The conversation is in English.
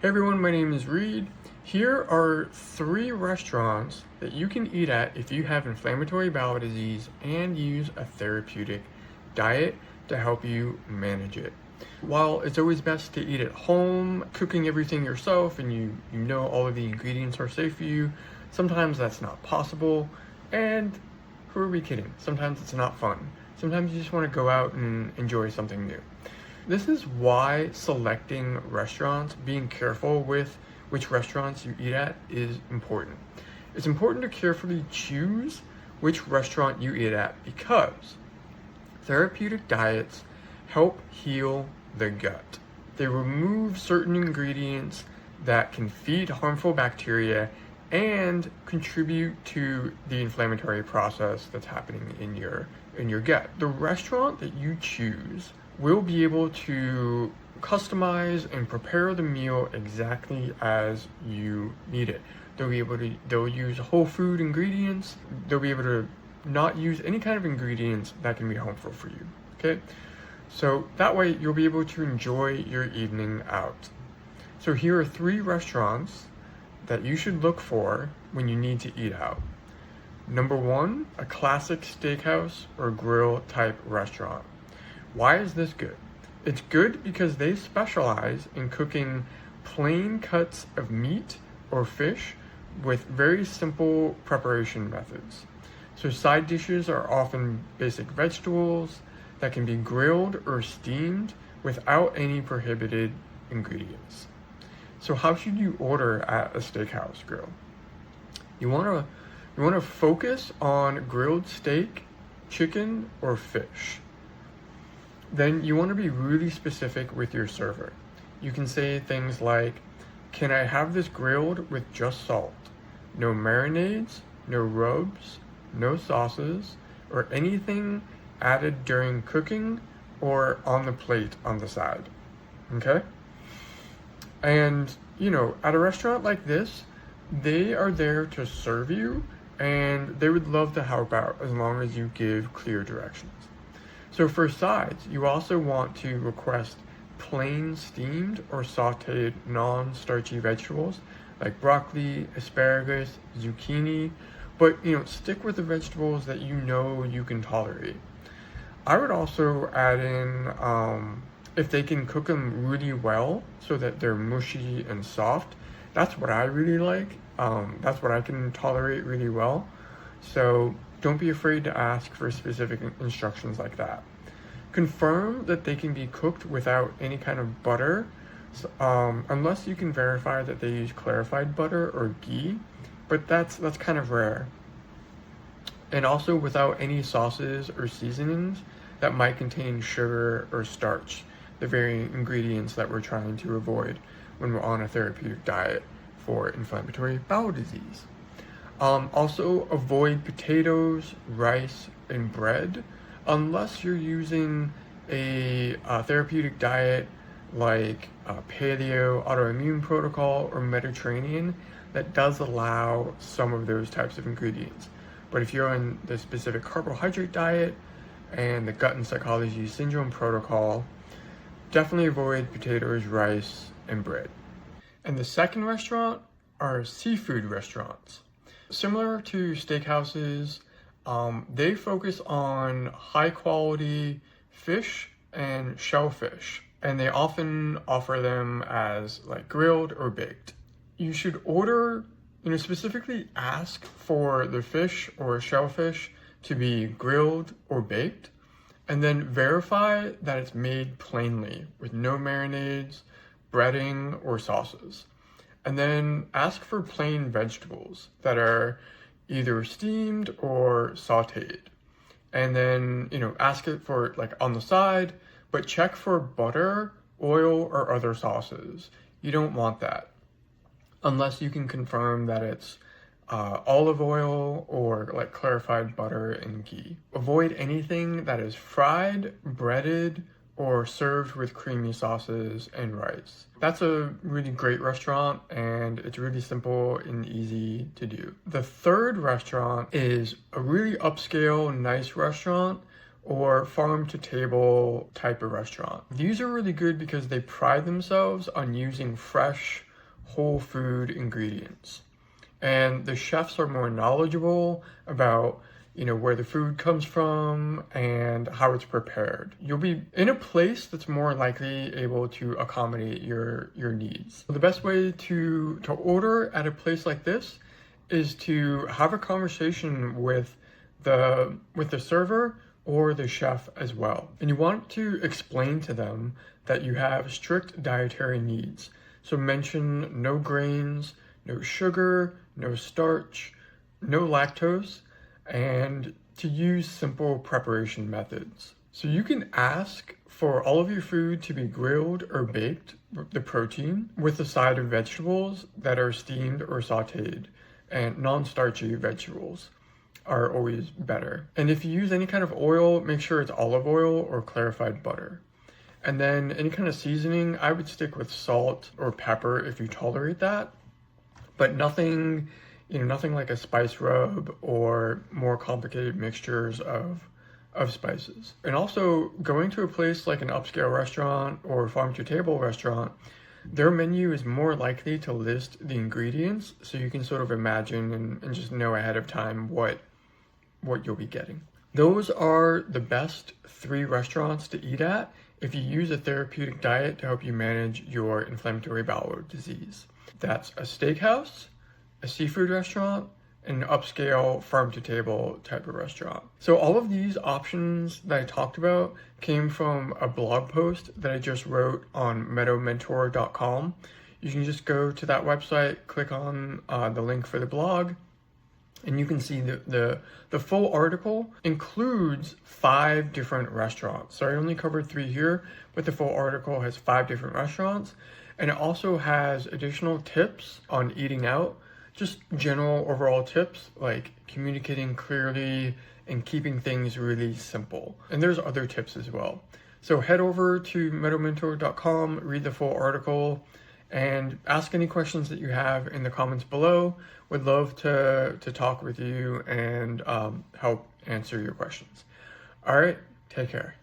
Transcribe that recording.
Hey everyone, my name is Reed. Here are 3 restaurants that you can eat at if you have inflammatory bowel disease and use a therapeutic diet to help you manage it. While it's always best to eat at home, cooking everything yourself and you know all of the ingredients are safe for you, sometimes that's not possible. And who are we kidding? Sometimes it's not fun. Sometimes you just want to go out and enjoy something new. This is why selecting restaurants, being careful with which restaurants you eat at is important. It's important to carefully choose which restaurant you eat at because therapeutic diets help heal the gut. They remove certain ingredients that can feed harmful bacteria and contribute to the inflammatory process that's happening in your gut. The restaurant that you choose will be able to customize and prepare the meal exactly as you need it. They'll use whole food ingredients. They'll be able to not use any kind of ingredients that can be harmful for you. Okay? So that way you'll be able to enjoy your evening out. So here are 3 restaurants that you should look for when you need to eat out. Number 1, a classic steakhouse or grill type restaurant. Why is this good? It's good because they specialize in cooking plain cuts of meat or fish with very simple preparation methods. So side dishes are often basic vegetables that can be grilled or steamed without any prohibited ingredients. So how should you order at a steakhouse grill? You want to focus on grilled steak, chicken, or fish. Then you want to be really specific with your server. You can say things like, can I have this grilled with just salt? No marinades, no rubs, no sauces, or anything added during cooking or on the plate on the side. Okay? And, at a restaurant like this, they are there to serve you and they would love to help out as long as you give clear directions. So for sides, you also want to request plain steamed or sauteed non-starchy vegetables like broccoli, asparagus, zucchini, but stick with the vegetables that you can tolerate. I would also add in if they can cook them really well so that they're mushy and soft. That's what I really like. That's what I can tolerate really well. So don't be afraid to ask for specific instructions like that. Confirm that they can be cooked without any kind of butter, unless you can verify that they use clarified butter or ghee, but that's kind of rare. And also without any sauces or seasonings that might contain sugar or starch, the very ingredients that we're trying to avoid when we're on a therapeutic diet for inflammatory bowel disease. Also avoid potatoes, rice, and bread unless you're using a therapeutic diet like paleo, autoimmune protocol, or Mediterranean that does allow some of those types of ingredients. But if you're on the specific carbohydrate diet and the gut and psychology syndrome protocol, definitely avoid potatoes, rice, and bread. And the second restaurant are seafood restaurants. Similar to steakhouses, they focus on high quality fish and shellfish, and they often offer them as like grilled or baked. You should order, specifically ask for the fish or shellfish to be grilled or baked, and then verify that it's made plainly with no marinades, breading, or sauces. And then ask for plain vegetables that are either steamed or sauteed. And then, ask it for like on the side, but check for butter, oil, or other sauces. You don't want that unless you can confirm that it's olive oil or like clarified butter and ghee. Avoid anything that is fried, breaded, or served with creamy sauces and rice. That's a really great restaurant and it's really simple and easy to do. The third restaurant is a really upscale, nice restaurant or farm to table type of restaurant. These are really good because they pride themselves on using fresh, whole food ingredients. And the chefs are more knowledgeable about, where the food comes from and how it's prepared. You'll be in a place that's more likely able to accommodate your needs. The best way to order at a place like this is to have a conversation with the server or the chef as well. And you want to explain to them that you have strict dietary needs. So mention no grains, no sugar, no starch, no lactose, and to use simple preparation methods. So you can ask for all of your food to be grilled or baked, the protein, with a side of vegetables that are steamed or sauteed, and non-starchy vegetables are always better. And if you use any kind of oil, make sure it's olive oil or clarified butter. And then any kind of seasoning, I would stick with salt or pepper if you tolerate that, but nothing like a spice rub or more complicated mixtures of spices. And also going to a place like an upscale restaurant or farm to table restaurant, their menu is more likely to list the ingredients so you can sort of imagine and just know ahead of time what you'll be getting. Those are the best 3 restaurants to eat at if you use a therapeutic diet to help you manage your inflammatory bowel disease. That's a steakhouse, a seafood restaurant, and an upscale farm-to-table type of restaurant. So all of these options that I talked about came from a blog post that I just wrote on meadowmentor.com. You can just go to that website, click on the link for the blog, and you can see the full article includes 5 different restaurants. So I only covered 3 here, but the full article has 5 different restaurants. And it also has additional tips on eating out, just general overall tips like communicating clearly and keeping things really simple. And there's other tips as well. So head over to meadowmentor.com, read the full article, and ask any questions that you have in the comments below. Would love to talk with you and help answer your questions. All right, take care.